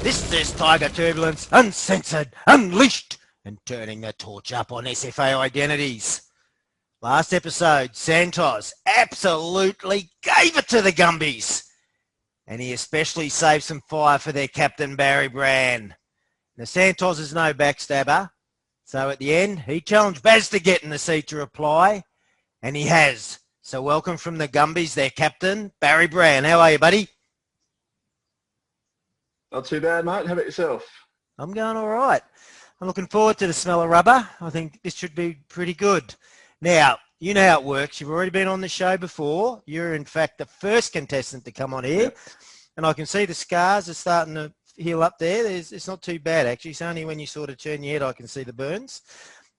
This is Tiger Turbulence, uncensored, unleashed, and turning the torch up on SFA identities. Last episode, Santos absolutely gave it to the Gumbies. And he especially saved some fire for their captain, Barrybran. Now, Santos is no backstabber. So at the end, he challenged Baz to get in the seat to reply. And he has. So welcome from the Gumbies, their captain, Barrybran. How are you, buddy? Not too bad, mate. How about yourself? I'm going all right. I'm looking forward to the smell of rubber. I think this should be pretty good. Now, you know how it works. You've already been on the show before. You're, in fact, the first contestant to come on here. Yep. And I can see the scars are starting to heal up there. It's not too bad, actually. It's only when you sort of turn your head I can see the burns.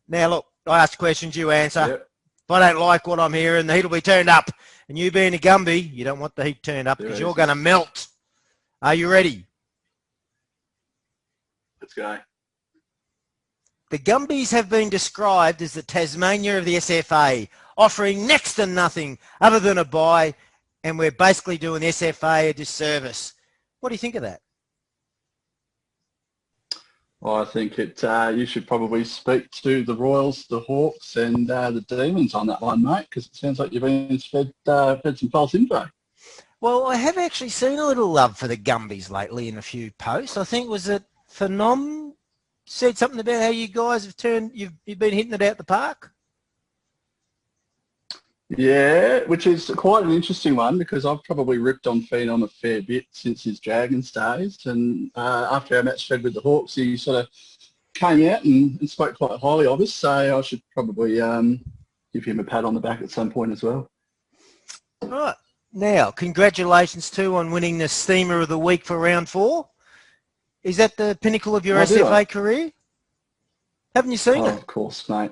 Now, look, I ask questions, you answer. Yep. If I don't like what I'm hearing, the heat will be turned up. And you being a Gumby, you don't want the heat turned up because you're going to melt. Are you ready? Let's go. The Gumbies have been described as the Tasmania of the SFA, offering next to nothing other than a bye, and we're basically doing SFA a disservice. What do you think of that? Well, I think you should probably speak to the Royals, the Hawks, and the Demons on that one, mate, because it sounds like you've been fed some false info. Well, I have actually seen a little love for the Gumbies lately in a few posts. I think was it Phenom said something about how you guys have you've been hitting it out the park. Yeah, which is quite an interesting one because I've probably ripped on Phenom a fair bit since his Dragons days, and after our match fed with the Hawks, he sort of came out and spoke quite highly of us, so I should probably give him a pat on the back at some point as well. All right. Now, congratulations too on winning the Steamer of the Week for round 4. Is that the pinnacle of your SFA career? Haven't you seen it? Of course, mate.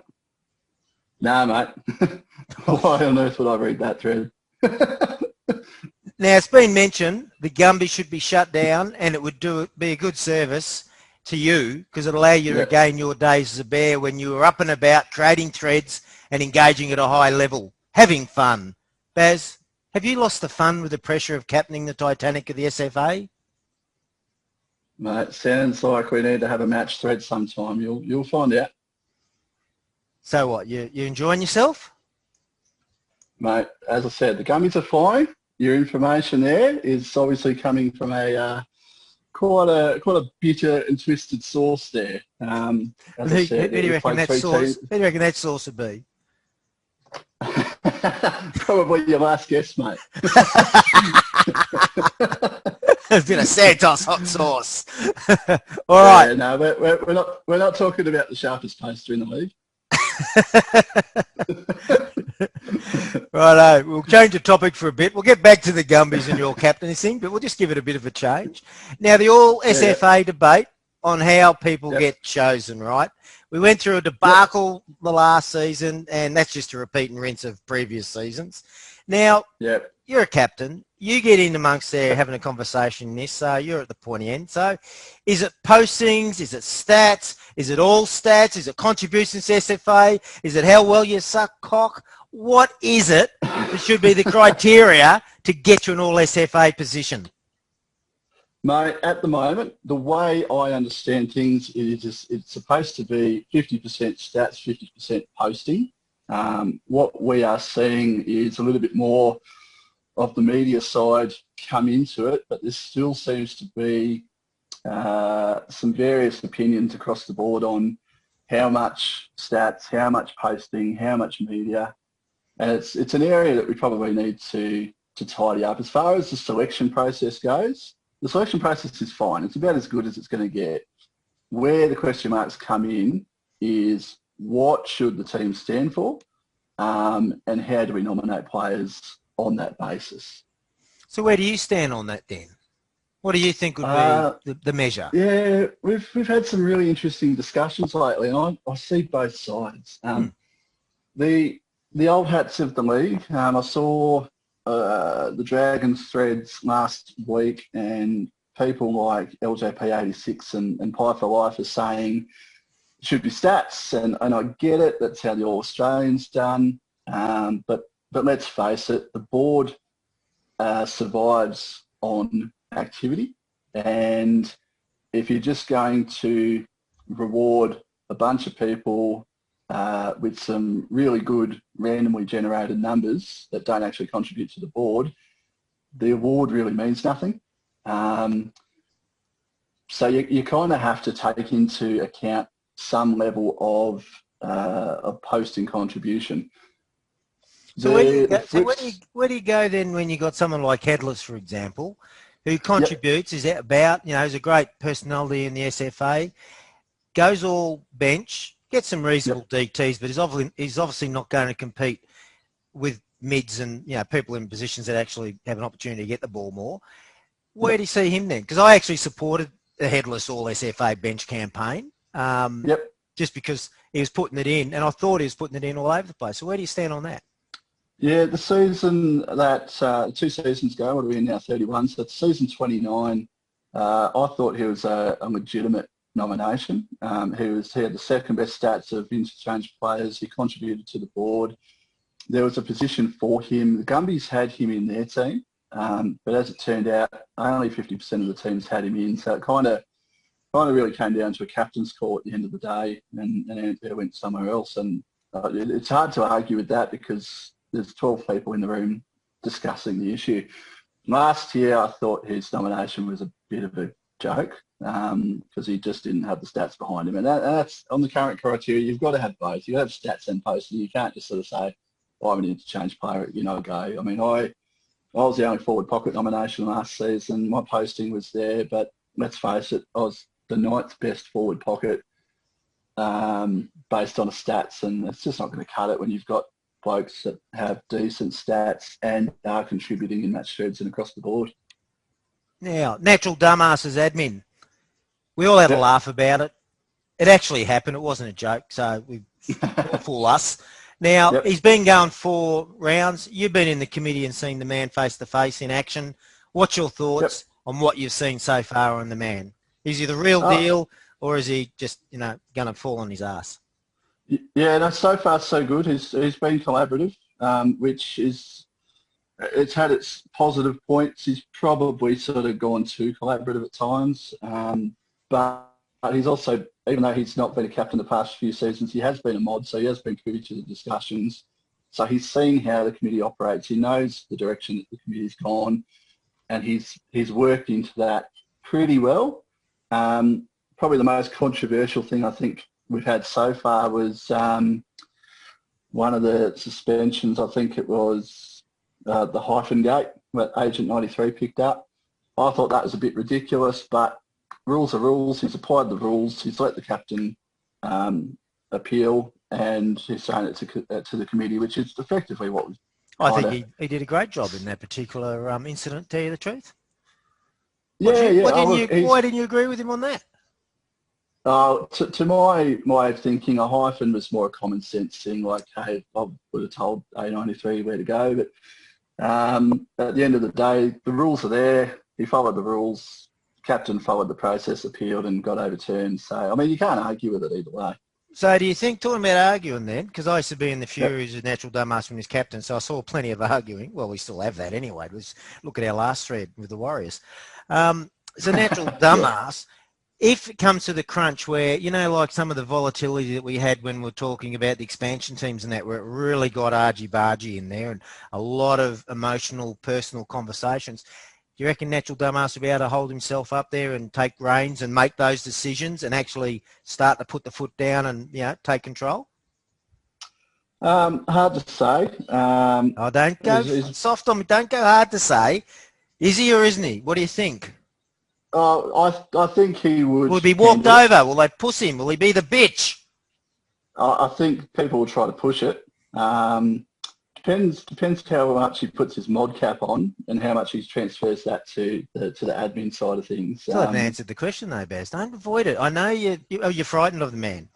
No, mate. Why on earth would I read that thread? Now, it's been mentioned the Gumby should be shut down and it would be a good service to you because it allow you to regain your days as a bear when you were up and about, creating threads and engaging at a high level, having fun. Baz, have you lost the fun with the pressure of captaining the Titanic of the SFA? Mate, sounds like we need to have a match thread sometime. You'll find out. So what, you enjoying yourself? Mate, as I said, the Gummies are flying. Your information there is obviously coming from a quite a bitter and twisted source there. Who do you reckon that source would be? Probably your last guess, mate. It's been a Santos hot sauce. All right. Yeah, no, we're not talking about the sharpest poster in the league. Righto, we'll change the topic for a bit. We'll get back to the Gumbies and your captaincy, but we'll just give it a bit of a change. Now, the all SFA debate on how people get chosen, right? We went through a debacle the last season, and that's just a repeat and rinse of previous seasons. Now, you're a captain. You get in amongst there having a conversation in this, so you're at the pointy end. So is it postings? Is it stats? Is it all stats? Is it contributions to SFA? Is it how well you suck cock? What is it that should be the criteria to get you an all SFA position? Mate, at the moment, the way I understand things is it's supposed to be 50% stats, 50% posting. What we are seeing is a little bit more of the media side come into it, but there still seems to be some various opinions across the board on how much stats, how much posting, how much media, and it's an area that we probably need to tidy up. As far as the selection process goes, the selection process is fine. It's about as good as it's going to get. Where the question marks come in is what should the team stand for, and how do we nominate players on that basis. So where do you stand on that then? What do you think would be the measure? Yeah, we've had some really interesting discussions lately, and I see both sides. The old hats of the league, I saw the Dragons threads last week, and people like LJP86 and Pie for Life are saying it should be stats, and I get it, that's how the All-Australian's done, but let's face it, the board survives on activity, and if you're just going to reward a bunch of people with some really good randomly generated numbers that don't actually contribute to the board, the award really means nothing. So you kind of have to take into account some level of posting contribution. So, where do you go then when you got someone like Headless, for example, who contributes, is about, is a great personality in the SFA, goes all bench, gets some reasonable DTs, but he's obviously not going to compete with mids and people in positions that actually have an opportunity to get the ball more. Where do you see him then? Because I actually supported the Headless All SFA bench campaign, just because he was putting it in, and I thought he was putting it in all over the place. So where do you stand on that? Yeah, the season that 2 seasons ago, what are we in now, 31, so it's season 29, I thought he was a legitimate nomination. He had the second best stats of interchange players. He contributed to the board. There was a position for him. The Gumbies had him in their team, but as it turned out, only 50% of the teams had him in, so it kind of really came down to a captain's call at the end of the day, and Anthony went somewhere else. And it's hard to argue with that because there's 12 people in the room discussing the issue. Last year, I thought his nomination was a bit of a joke because he just didn't have the stats behind him. And that's on the current criteria. You've got to have both. You have stats and posting. You can't just sort of say, I'm an interchange player, go. I mean, I was the only forward pocket nomination last season. My posting was there, but let's face it, I was the 9th best forward pocket based on the stats, and it's just not going to cut it when you've got blokes that have decent stats and are contributing in match threads and across the board. Now, natural dumbasses admin. We all had a laugh about it. It actually happened. It wasn't a joke, so we all fool us. Now, he's been going 4 rounds. You've been in the committee and seen the man face-to-face in action. What's your thoughts on what you've seen so far on the man? Is he the real deal, or is he just, going to fall on his ass? Yeah, no, so far so good. He's been collaborative, which is, it's had its positive points. He's probably sort of gone too collaborative at times, but he's also, even though he's not been a captain the past few seasons, he has been a mod, so he has been privy to the discussions. So he's seeing how the committee operates. He knows the direction that the committee's gone, and he's worked into that pretty well. Probably the most controversial thing I think we've had so far was one of the suspensions. I think it was the hyphen gate that Agent 93 picked up. I thought that was a bit ridiculous, but rules are rules. He's applied the rules. He's let the captain appeal, and he's shown it to the committee, which is effectively what was. I think he did a great job in that particular incident, to tell you the truth. Why didn't you agree with him on that? To my way of thinking, a hyphen was more a common sense thing, like, hey, I would have told A93 where to go, but at the end of the day, the rules are there. He followed the rules. Captain followed the process, appealed, and got overturned. So, I mean, you can't argue with it either way. So do you think, talking about arguing then, because I used to be in the Furies as natural dumbass when he was captain, so I saw plenty of arguing. Well, we still have that anyway. Let's look at our last thread with the Warriors. So natural dumbass, if it comes to the crunch where, like some of the volatility that we had when we were talking about the expansion teams and that, where it really got argy-bargy in there and a lot of emotional, personal conversations, do you reckon natural dumbass will be able to hold himself up there and take reins and make those decisions and actually start to put the foot down and, take control? Hard to say. Don't go soft on me. Don't go hard to say. Is he or isn't he? What do you think? I think he would. Will he be walked over? Will they push him? Will he be the bitch? I think people will try to push it. Depends how much he puts his mod cap on and how much he transfers that to the admin side of things. Still haven't answered the question though, Baz. Don't avoid it. I know you're frightened of the man.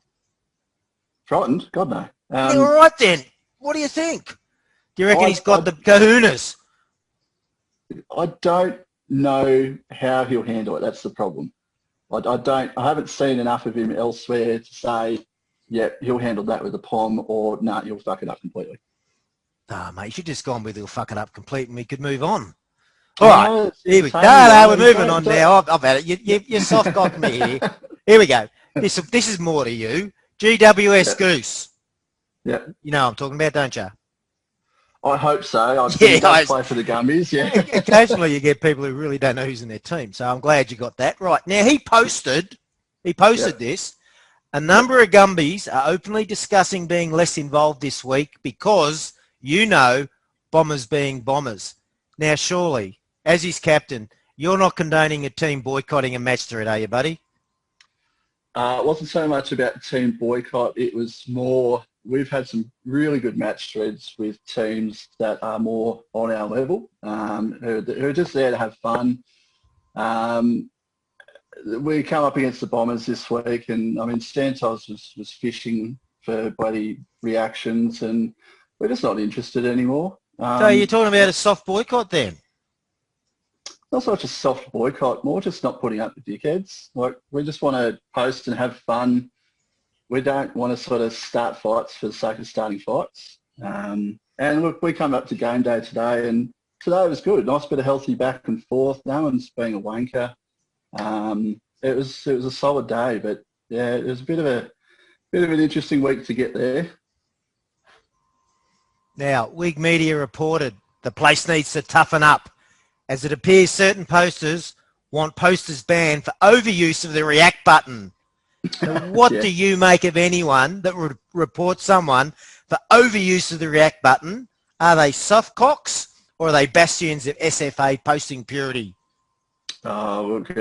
Frightened? God no. Yeah, all right then. What do you think? Do you reckon he's got the kahunas? I don't know how he'll handle it. That's the problem. I haven't seen enough of him elsewhere to say, yeah, he'll handle that with a POM, or no, he'll fuck it up completely. Mate, you should just gone with he'll fuck it up completely and we could move on. All right, here we go. No, we're moving on now. I've had it. You soft cocked me here. Here we go. This is more to you. GWS Goose. Yeah. You know what I'm talking about, don't you? I hope so. I think he does play for the Gumbies, yeah. Occasionally you get people who really don't know who's in their team, so I'm glad you got that. Right, now he posted this. A number of Gumbies are openly discussing being less involved this week because, Bombers being Bombers. Now, surely, as his captain, you're not condoning a team boycotting a match thread, are you, buddy? It wasn't so much about the team boycott. It was more, we've had some really good match threads with teams that are more on our level, who are just there to have fun. We come up against the Bombers this week, and I mean, Santos was fishing for bloody reactions, and we're just not interested anymore. So you're talking about a soft boycott then? Not so much a soft boycott, more just not putting up with dickheads. Like, we just want to post and have fun. We don't want to sort of start fights for the sake of starting fights. And look, we come up to game day today, and today was good. Nice bit of healthy back and forth. No one's being a wanker. It was a solid day, but yeah, it was a bit of an interesting week to get there. Now, Whig Media reported the place needs to toughen up, as it appears certain posters want posters banned for overuse of the react button. So what do you make of anyone that would report someone for overuse of the react button? Are they soft cocks or are they bastions of SFA posting purity? Oh, look,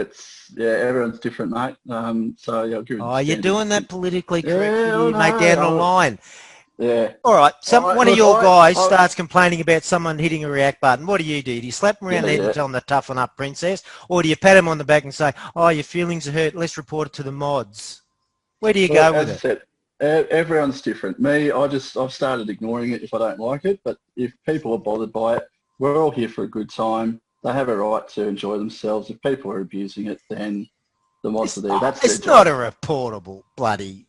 everyone's different, mate. So yeah, I'll give it you're doing that politically correctly, mate, down the line. Yeah. All right. One of your guys starts complaining about someone hitting a react button. What do? Do you slap them around the head and tell them to toughen up, princess? Or do you pat him on the back and say, oh, your feelings are hurt, let's report it to the mods? Where do you go with it? Said, everyone's different. Me, I've started ignoring it if I don't like it. But if people are bothered by it, we're all here for a good time. They have a right to enjoy themselves. If people are abusing it, then the mods are there. That's their job. It's not a reportable bloody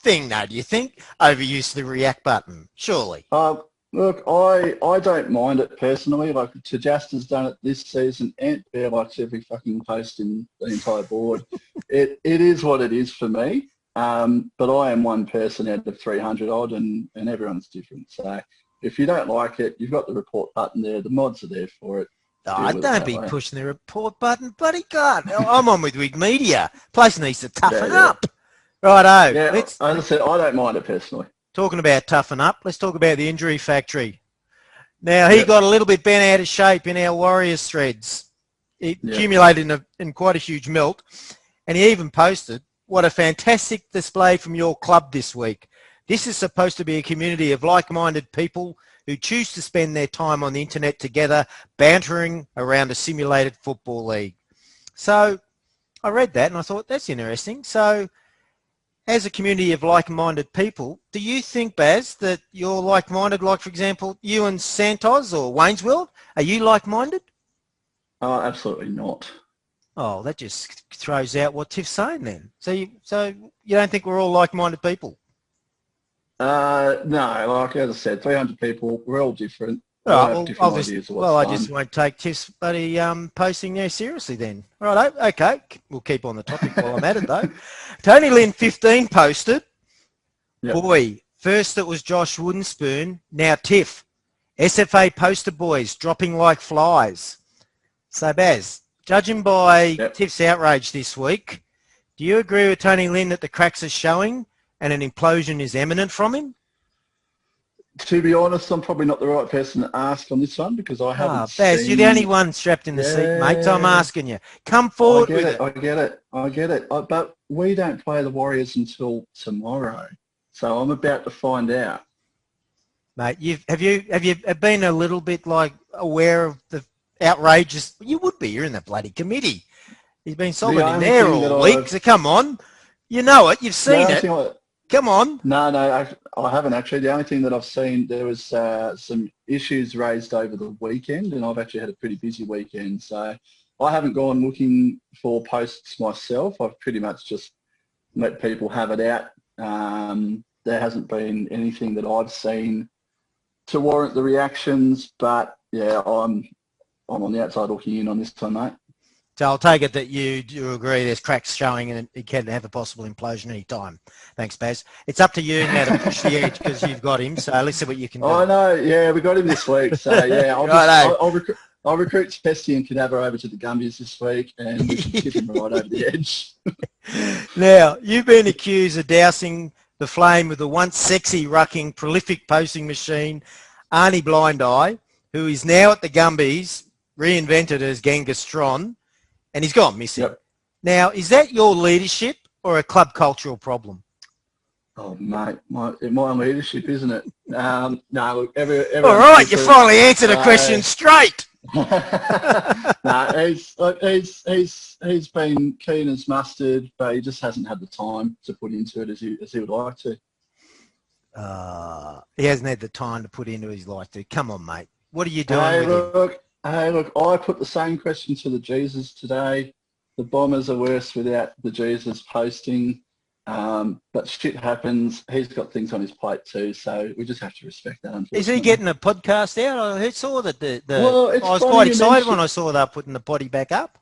thing, though, do you think? Overuse of the react button, surely. Look, I don't mind it personally. Like, Tajasta's done it this season. Ant Bear likes every fucking post in the entire board. It is what it is for me. But I am one person out of 300 odd, and everyone's different. So if you don't like it, you've got the report button there. The mods are there for it. Don't be pushing the report button, buddy. God, I'm on with Whig Media. Place needs to toughen up. Righto. Yeah, as I said, I don't mind it personally. Talking about toughen up, let's talk about the injury factory. Now, he got a little bit bent out of shape in our Warriors threads. He accumulated in quite a huge melt, and he even posted, what a fantastic display from your club this week. This is supposed to be a community of like-minded people who choose to spend their time on the internet together, bantering around a simulated football league. So I read that and I thought, that's interesting. So as a community of like-minded people, do you think, Baz, that you're like-minded? Like, for example, you and Santos or Waynesworld, are you like-minded? Oh, absolutely not. Oh, that just throws out what Tiff's saying then. So you don't think we're all like-minded people? No, like as I said, 300 people, we're all different. Right, I just won't take Tiff's buddy posting there seriously then. Right, okay. We'll keep on the topic while I'm at it though. Tony Lynn 15 posted. Yep. Boy, first it was Josh Woodenspoon, now Tiff. SFA poster boys dropping like flies. So Baz, judging by Tiff's outrage this week, do you agree with Tony Lynn that the cracks are showing and an implosion is imminent from him? To be honest, I'm probably not the right person to ask on this one because I haven't seen... Baz, you're the only one strapped in the seat, mate, so I'm asking you. Come forward with it. I get it. But we don't play the Warriors until tomorrow, so I'm about to find out. Mate, have you been a little bit, like, aware of the outrageous... You would be. You're in the bloody committee. He's been solid in there all week, so come on. You know it. You've seen it. Come on. No, I haven't actually. The only thing that I've seen, there was some issues raised over the weekend, and I've actually had a pretty busy weekend. So I haven't gone looking for posts myself. I've pretty much just let people have it out. There hasn't been anything that I've seen to warrant the reactions, but yeah, I'm on the outside looking in on this one, mate. So I'll take it that you do agree there's cracks showing and it can have a possible implosion any time. Thanks, Baz. It's up to you now to push the edge because you've got him. So let's see what you can do. I know. Yeah, we got him this week. So yeah, I'll recruit Testy and Cadaver over to the Gumbies this week, and we should tip him right over the edge. Now, you've been accused of dousing the flame with the once sexy, rucking, prolific posting machine, Arnie Blind Eye, who is now at the Gumbies, reinvented as Gangastron, and he's gone missing. Yep. Now, is that your leadership or a club cultural problem? Oh, mate, my leadership, isn't it? No, look, all right, you finally answered a question straight. No, he's been keen as mustard, but he just hasn't had the time to put into it as he would like to. He hasn't had the time to put into his life to. Come on, mate. What are you doing with him? Hey, look, I put the same question to the Jesus today. The Bombers are worse without the Jesus posting, but shit happens. He's got things on his plate too, so we just have to respect that. Is he getting a podcast out? I saw that I was quite excited when I saw they were putting the potty back up.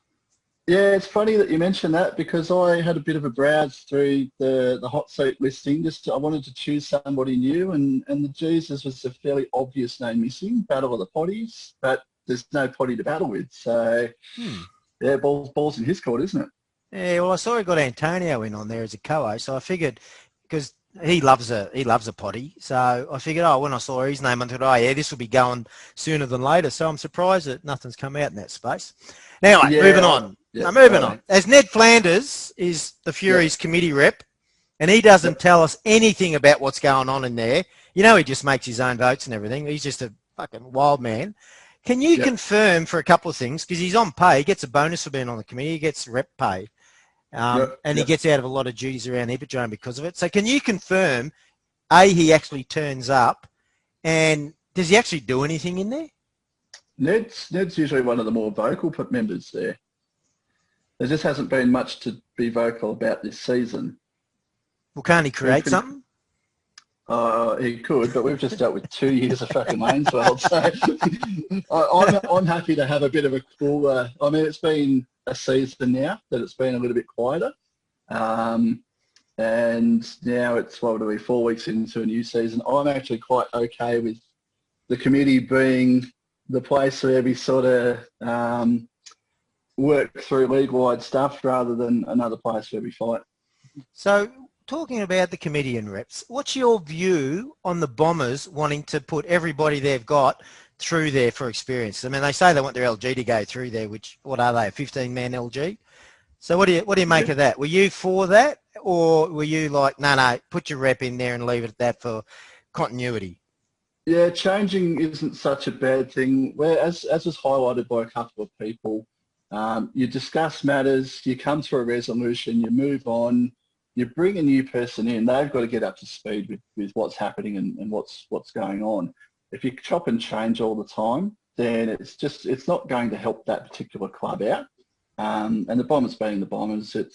Yeah, it's funny that you mentioned that because I had a bit of a browse through the hot seat listing. I wanted to choose somebody new, and the Jesus was a fairly obvious name missing, Battle of the Potties, but there's no potty to battle with. So, yeah, balls in his court, isn't it? Yeah, well, I saw he got Antonio in on there as a co-host, so I figured because he loves a potty, so I figured, when I saw his name, I thought, this will be going sooner than later. So I'm surprised that nothing's come out in that space. Now, moving on. Yeah, moving on. As Ned Flanders is the Fury's committee rep, and he doesn't tell us anything about what's going on in there. You know, he just makes his own votes and everything. He's just a fucking wild man. Can you confirm for a couple of things, because he's on pay, he gets a bonus for being on the committee, he gets rep pay, and he gets out of a lot of duties around Hippodrome because of it. So can you confirm, he actually turns up, and does he actually do anything in there? Ned's usually one of the more vocal members there. There just hasn't been much to be vocal about this season. Well, can't he create something? He could, but we've just dealt with 2 years of fucking Lane's World, so I'm happy to have a bit of a cooler. I mean, it's been a season now that it's been a little bit quieter, and now it's 4 weeks into a new season. I'm actually quite okay with the committee being the place where we sort of work through league-wide stuff rather than another place where we fight. So, talking about the committee and reps, what's your view on the Bombers wanting to put everybody they've got through there for experience? I mean, they say they want their LG to go through there, which, what are they, a 15-man LG? So what do you make of that? Were you for that, or were you like, no, put your rep in there and leave it at that for continuity? Yeah, changing isn't such a bad thing. Where, as was highlighted by a couple of people, you discuss matters, you come to a resolution, you move on, you bring a new person in. They've got to get up to speed with what's happening and what's going on. If you chop and change all the time, then it's not going to help that particular club out. And the Bombers being the Bombers, it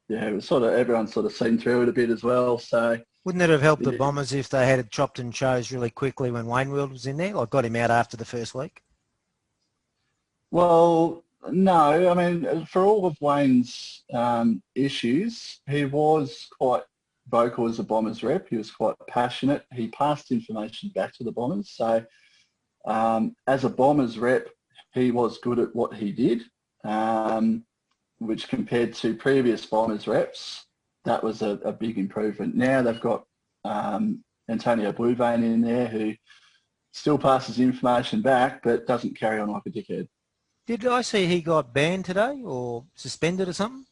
was sort of everyone sort of seen through it a bit as well. So wouldn't it have helped the Bombers if they had chopped and chose really quickly when Wainfield was in there? Like got him out after the first week? Well, no. I mean, for all of Wayne's issues, he was quite vocal as a Bombers rep. He was quite passionate. He passed information back to the Bombers. So as a Bombers rep, he was good at what he did, which compared to previous Bombers reps, that was a big improvement. Now they've got Antonio Bluevane in there who still passes information back but doesn't carry on like a dickhead. Did I see he got banned today or suspended or something?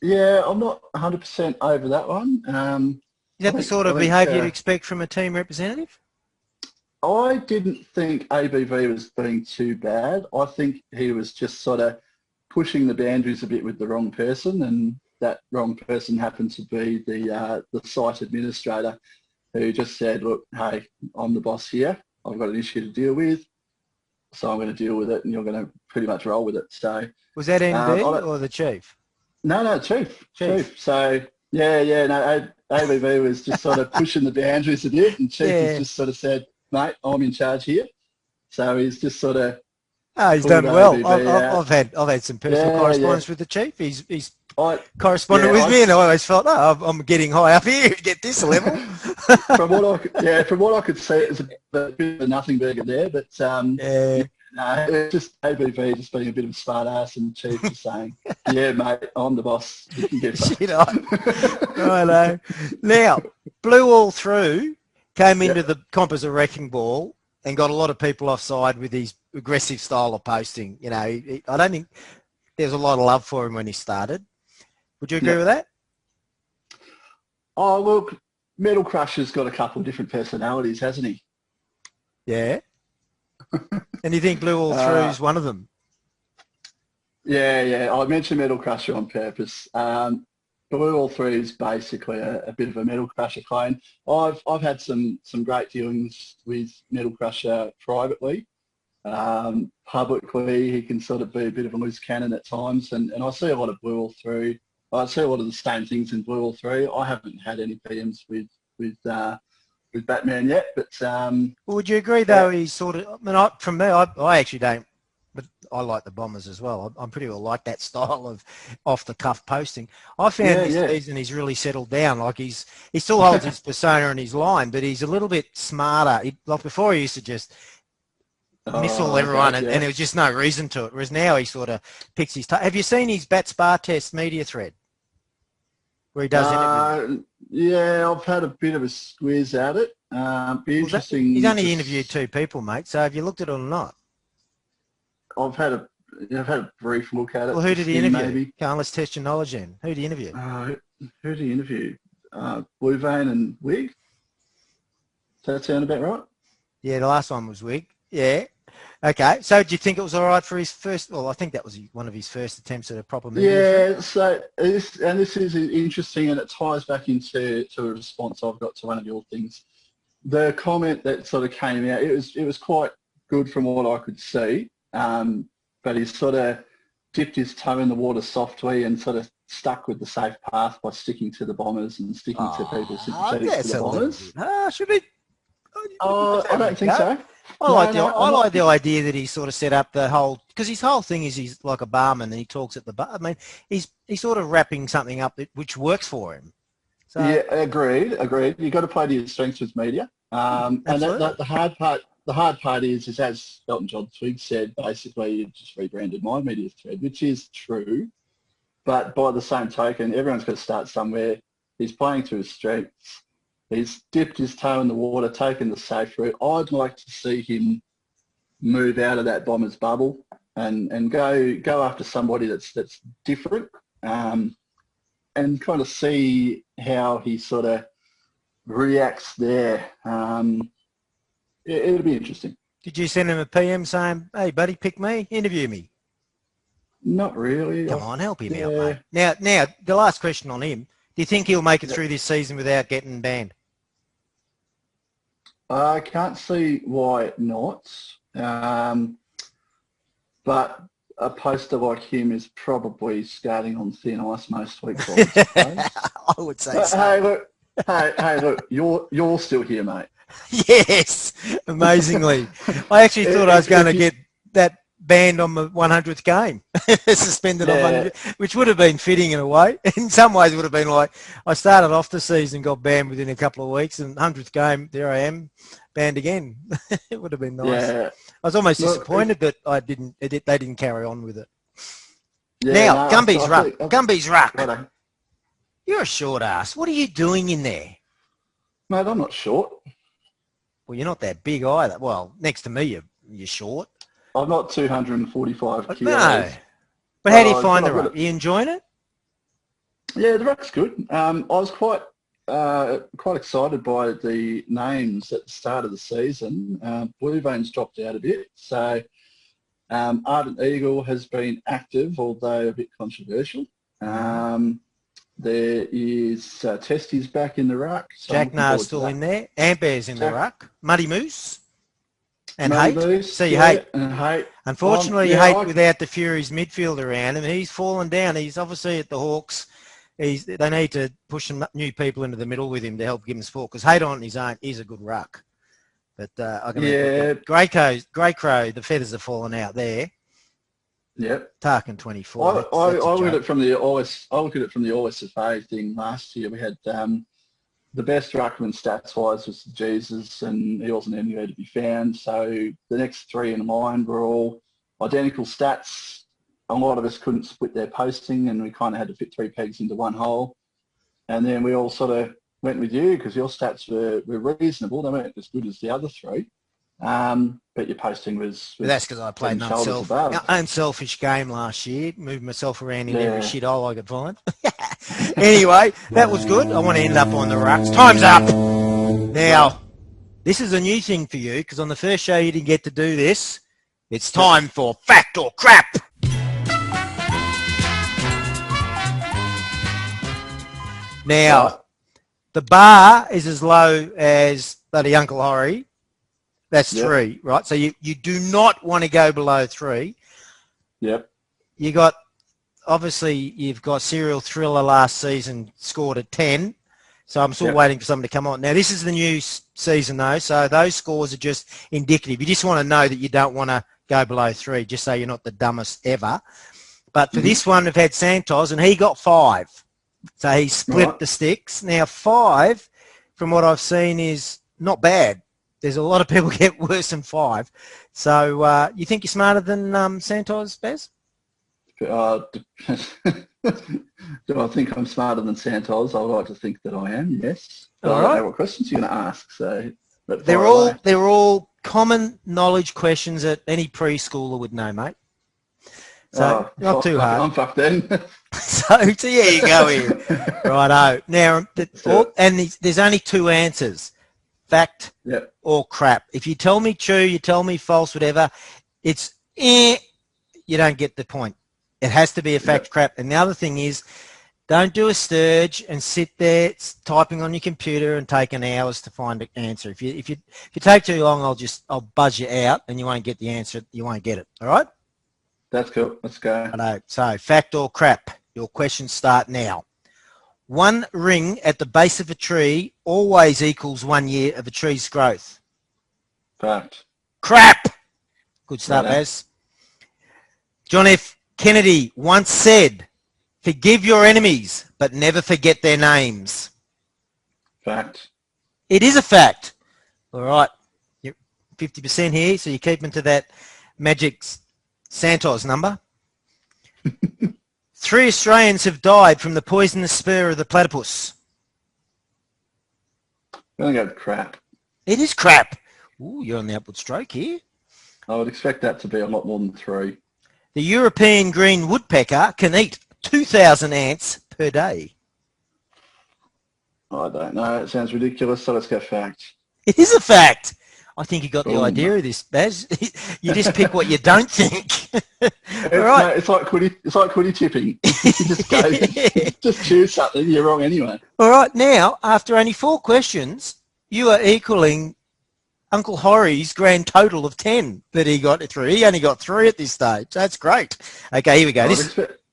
Yeah, I'm not 100% over that one. Is that the sort of behaviour you'd expect from a team representative? I didn't think ABV was being too bad. I think he was just sort of pushing the boundaries a bit with the wrong person, and that wrong person happened to be the site administrator who just said, look, hey, I'm the boss here. I've got an issue to deal with, so I'm going to deal with it, and you're going to pretty much roll with it. So was that NB or the chief? No, chief. So no, ABV was just sort of pushing the boundaries a bit, and chief has just sort of said, mate, I'm in charge here. So he's just sort of Oh, he's Pulled done well. ABB I've out. had some personal Yeah, correspondence with the chief. He's I, corresponded yeah, with me, and I always felt, oh, I'm getting high up here to get this level. from what I could see, it was a bit of a nothing burger there, but Yeah. no, it's just ABV just being a bit of a smart ass and Chief just saying, yeah, mate, I'm the boss. You can get Shit fucked. on. Righto. Now, Blue All Through came into the composite wrecking ball and got a lot of people offside with his aggressive style of posting. You know, I don't think there's a lot of love for him when he started. Would you agree with that? Oh, look, Metal Crusher's got a couple of different personalities, hasn't he? Yeah. And you think Blue All Through is one of them? Yeah. I mentioned Metal Crusher on purpose. Blue All Through is basically a bit of a Metal Crusher clone. I've had some great dealings with Metal Crusher privately. Publicly, he can sort of be a bit of a loose cannon at times, and I see a lot of Blue All Through. I see a lot of the same things in Blue All Through. I haven't had any PMs with Batman yet, but Well, would you agree though? He's sort of. I mean, from me, I actually don't. But I like the Bombers as well. I'm pretty well like that style of off-the-cuff posting. I found this season he's really settled down. Like he still holds his persona and his line, but he's a little bit smarter. Like before, he used to just missile everyone, and there was just no reason to it. Whereas now he sort of picks his. Have you seen his Bat Spa Test media thread where he does interviews? Yeah, I've had a bit of a squeeze at it. Be interesting. He's only interviewed 2 people, mate. So have you looked at it or not? I've had a brief look at it. Well, who did he interview? Maybe. Come on, let's test your knowledge then. Who did he interview? Who did he interview? Blue Vein and Wig. Does that sound about right? Yeah, the last one was Wig. Yeah. Okay. So do you think it was all right for his first? Well, I think that was one of his first attempts at a proper media. Yeah. So this is interesting, and it ties back into a response I've got to one of your things. The comment that sort of came out, it was quite good from what I could see. But he sort of dipped his toe in the water softly and sort of stuck with the safe path by sticking to the Bombers and sticking to people sympathetic to the Bombers. Should be. I don't think so. I like the idea that he sort of set up the whole, because his whole thing is he's like a barman and he talks at the bar. I mean, he's sort of wrapping something up which works for him. So, yeah, agreed. You've got to play to your strengths with media. And the hard part is as Elton John Twig said, basically you just rebranded my media thread, which is true. But by the same token, everyone's got to start somewhere. He's playing to his strengths. He's dipped his toe in the water, taken the safe route. I'd like to see him move out of that Bombers bubble and go after somebody that's different, and kind of see how he sort of reacts there. It'll be interesting. Did you send him a PM saying, "Hey, buddy, pick me, interview me"? Not really. Come on, help him out, mate. Now, the last question on him: do you think he'll make it through this season without getting banned? I can't see why not. But a poster like him is probably skating on thin ice most weeks. I would say so. Hey, look, you're still here, mate. Yes, amazingly. I actually thought I was going to get that banned on the 100th game, suspended on 100, which would have been fitting in a way. In some ways, it would have been like I started off the season, got banned within a couple of weeks, and 100th game, there I am, banned again. It would have been nice. Yeah. I was almost disappointed that they didn't carry on with it. Yeah, now, Gumbies Ruck. You're a short ass. What are you doing in there? Mate, I'm not short. Well, you're not that big either. Well, next to me, you're short. I'm not 245 kilos. No. But how do you find the ruck? Are you enjoying it? Yeah, the ruck's good. I was quite excited by the names at the start of the season. Blue Veins dropped out a bit, so Ardent Eagle has been active, although a bit controversial. There is Testy's back in the ruck. So Jack Na's still in there. Amber's in the ruck. Muddy Moose. And Hate. See, Hate. Unfortunately, Hate without the Furies midfield around him. He's fallen down. He's obviously at the Hawks. They need to push some new people into the middle with him to help give him support, because Hate on his own is a good ruck. But I can Yeah. Grey Crow, the feathers have fallen out there. Yep. Tarkin 24. I That's look at it from the OSFA thing last year. We had the best ruckman stats wise was Jesus, and he wasn't anywhere to be found. So the next three in line were all identical stats. A lot of us couldn't split their posting, and we kind of had to fit 3 pegs into one hole. And then we all sort of went with you because your stats were reasonable. They weren't as good as the other 3. But your posting was that's because I played an unselfish game last year, moved myself around in every shithole I could find. Anyway, that was good. I want to end up on the rucks. Time's up. Now, this is a new thing for you because on the first show you didn't get to do this. It's time for Fact or Crap. Now, the bar is as low as bloody Uncle Horry. That's 3, right? So you do not want to go below 3. Yep. Obviously, you've got Serial Thriller last season scored at 10. So I'm still waiting for someone to come on. Now, this is the new season, though, so those scores are just indicative. You just want to know that you don't want to go below 3, just so you're not the dumbest ever. But for this one, we've had Santos, and he got 5. So he split the sticks. Now, 5, from what I've seen, is not bad. There's a lot of people get worse than 5. So you think you're smarter than Santos, Bez? Do I think I'm smarter than Santos? I would like to think that I am, yes. But I don't know what questions you're going to ask. So they're all common knowledge questions that any preschooler would know, mate. So not too hard. I'm fucked then. So yeah, you go here. Righto. Now, there's only 2 answers. Fact or crap. If you tell me true, you tell me false, whatever, it's you don't get the point. It has to be a fact crap. And the other thing is, don't do a sturge and sit there typing on your computer and taking hours to find an answer. If you take too long, I'll buzz you out and you won't get the answer. You won't get it. All right? That's cool. Let's go. Righto. So fact or crap. Your questions start now. 1 ring at the base of a tree always equals 1 year of a tree's growth. Fact. Crap. Good start, Baz. John F. Kennedy once said, "Forgive your enemies, but never forget their names." Fact. It is a fact. All right. You're 50% here, so you're keeping to that magic Santos number. 3 Australians have died from the poisonous spur of the platypus. I'm going to go with crap. It is crap. Ooh, you're on the upward stroke here. I would expect that to be a lot more than 3. The European green woodpecker can eat 2,000 ants per day. I don't know. It sounds ridiculous, so let's go fact. It is a fact. I think you got the idea of this, Baz. You just pick what you don't think. All right. It's like quitty tipping. You just go, just choose something. You're wrong anyway. All right. Now, after only 4 questions, you are equaling Uncle Horry's grand total of 10 that he got through. He only got 3 at this stage. That's great. Okay, here we go.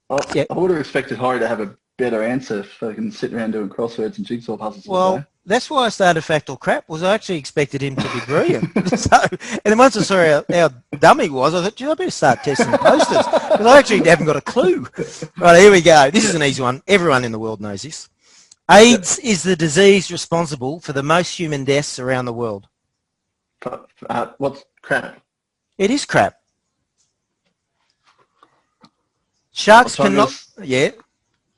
I would have expected Horry to have a better answer if I can sit around doing crosswords and jigsaw puzzles. Well, that's why I started Fact or Crap, was I actually expected him to be brilliant. And then once I saw how dumb he was, I thought, I better start testing the posters, because I actually haven't got a clue. Right, here we go. This is an easy one. Everyone in the world knows this. AIDS is the disease responsible for the most human deaths around the world. What's crap? It is crap. Sharks cannot... Yeah.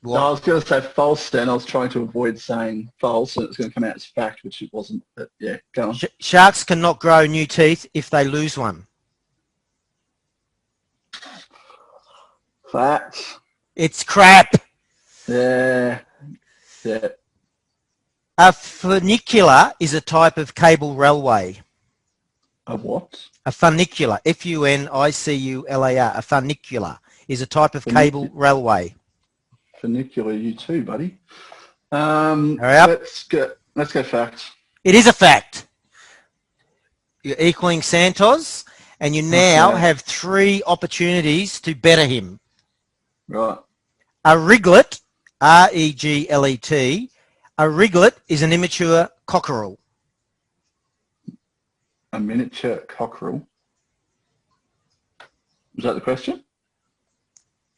No, I was going to say false then. I was trying to avoid saying false, and it was going to come out as fact, which it wasn't. But yeah, go on. Sharks cannot grow new teeth if they lose one. Fact. It's crap. Yeah. Yeah. A funicular is a type of cable railway. A what? A funicular. F-U-N-I-C-U-L-A-R. A funicular is a type of cable railway. Funicular, you too, buddy. Hurry up. Let's go fact. It is a fact. You're equaling Santos, and you now have 3 opportunities to better him. Right. A riglet, R-E-G-L-E-T, a riglet is an immature cockerel. A miniature cockerel. Is that the question?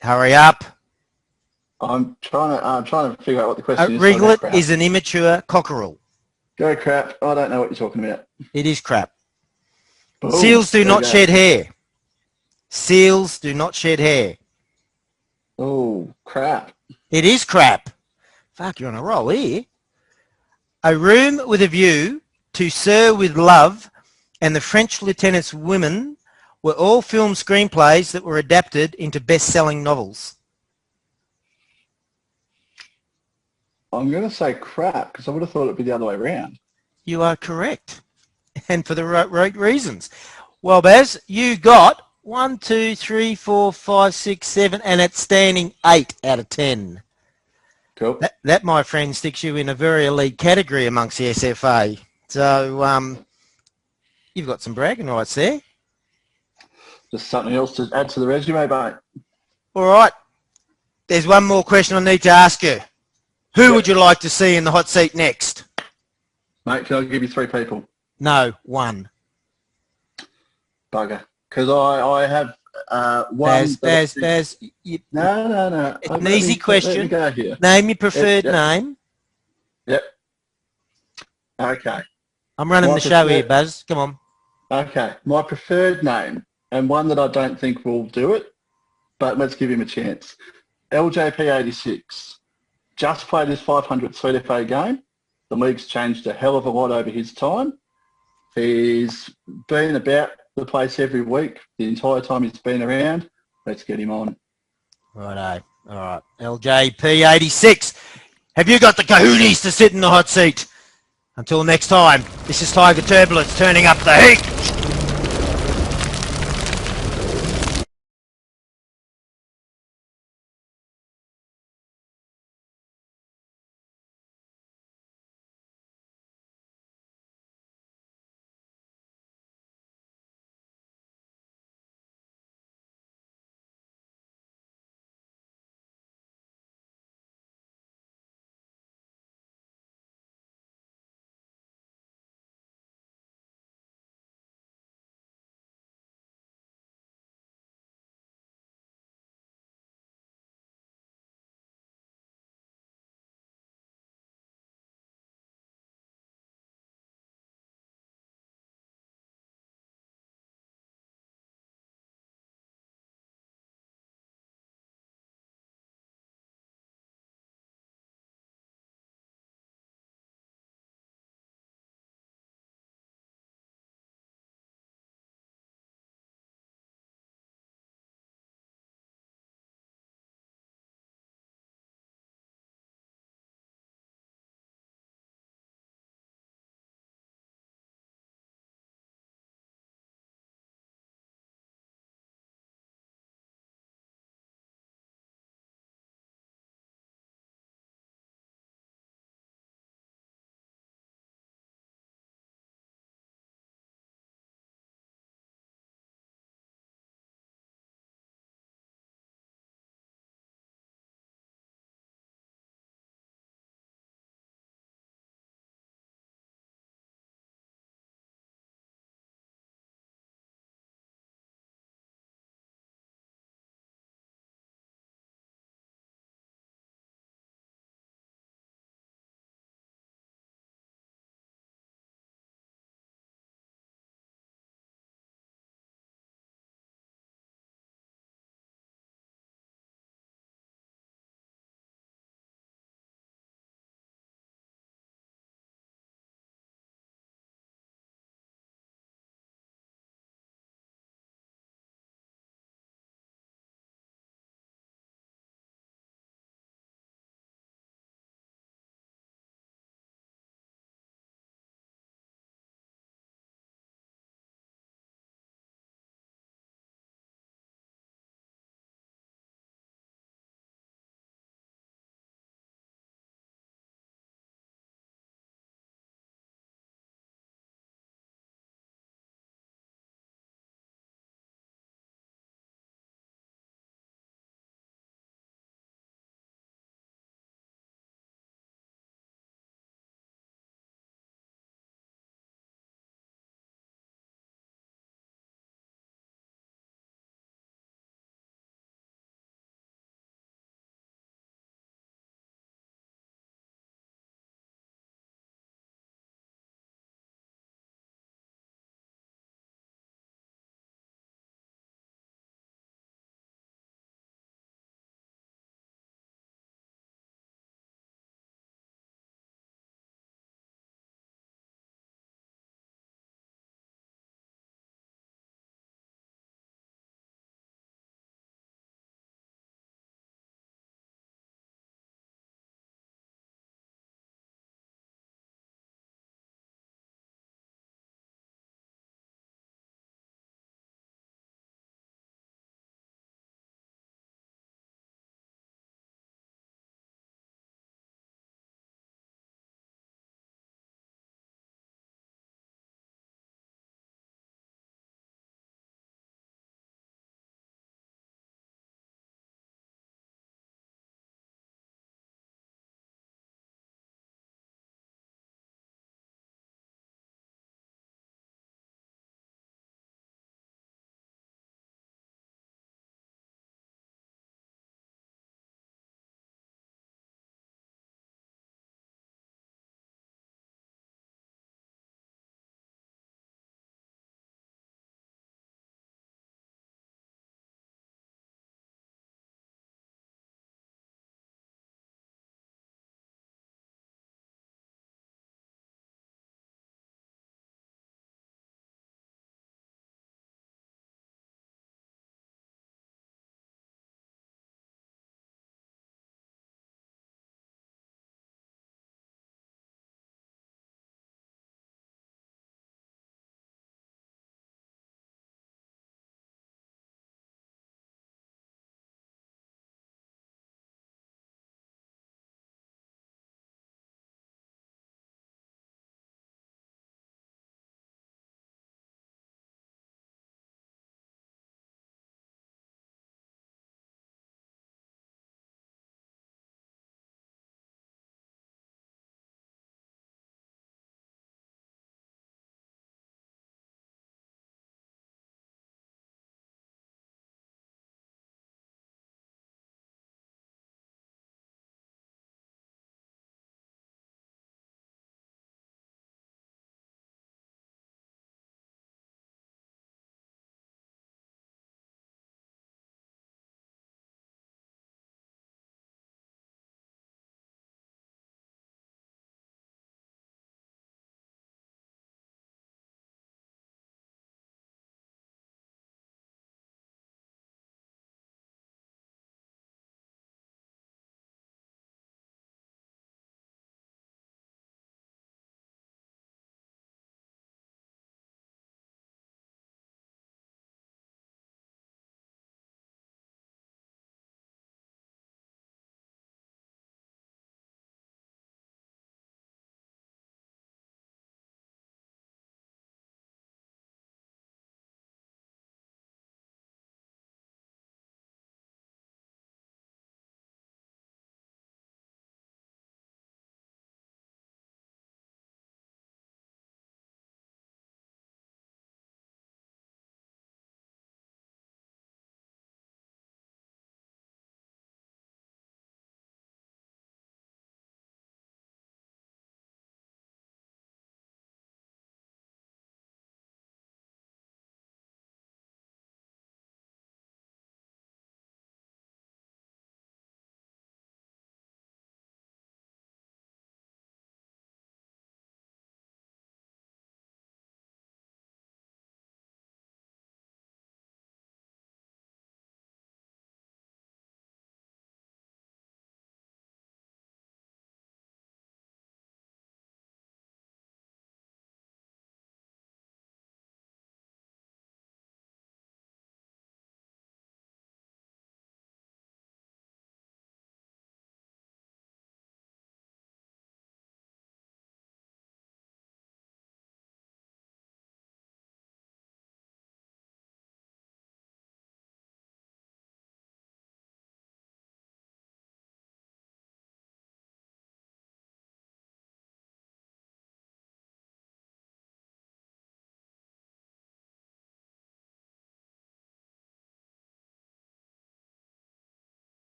Hurry up. I'm trying to figure out what the A question is. So ringlet is an immature cockerel. go crap. I don't know what you're talking about. It is crap. Boom. Seals do There you not go. shed hair. Seals do not shed hair. Oh, crap. It is crap. Fuck, you're on a roll here. A Room with a View, To Sir with Love, and The French Lieutenant's Women were all film screenplays that were adapted into best-selling novels. I'm going to say crap because I would have thought it'd be the other way around. You are correct. And for the right reasons. Well, Baz, you got 1, 2, 3, 4, 5, 6, 7, and it's standing 8 out of 10. Cool. That, my friend, sticks you in a very elite category amongst the SFA. So you've got some bragging rights there. Just something else to add to the resume, mate. All right. There's one more question I need to ask you. Who would you like to see in the hot seat next? Mate, can I give you 3 people? No, one. Bugger. Because I have one... Baz, No. It's an easy question. Let me go here. Name your preferred name. Yep. Okay. I'm running the show here, Baz. Come on. Okay. My preferred name, and one that I don't think will do it, but let's give him a chance. LJP86. Just played his 500th CFA game. The league's changed a hell of a lot over his time. He's been about the place every week the entire time he's been around. Let's get him on. Righto. All right. LJP86. Have you got the kahoonies to sit in the hot seat? Until next time, this is Tiger Turbulence turning up the heat.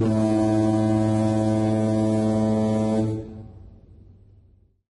you.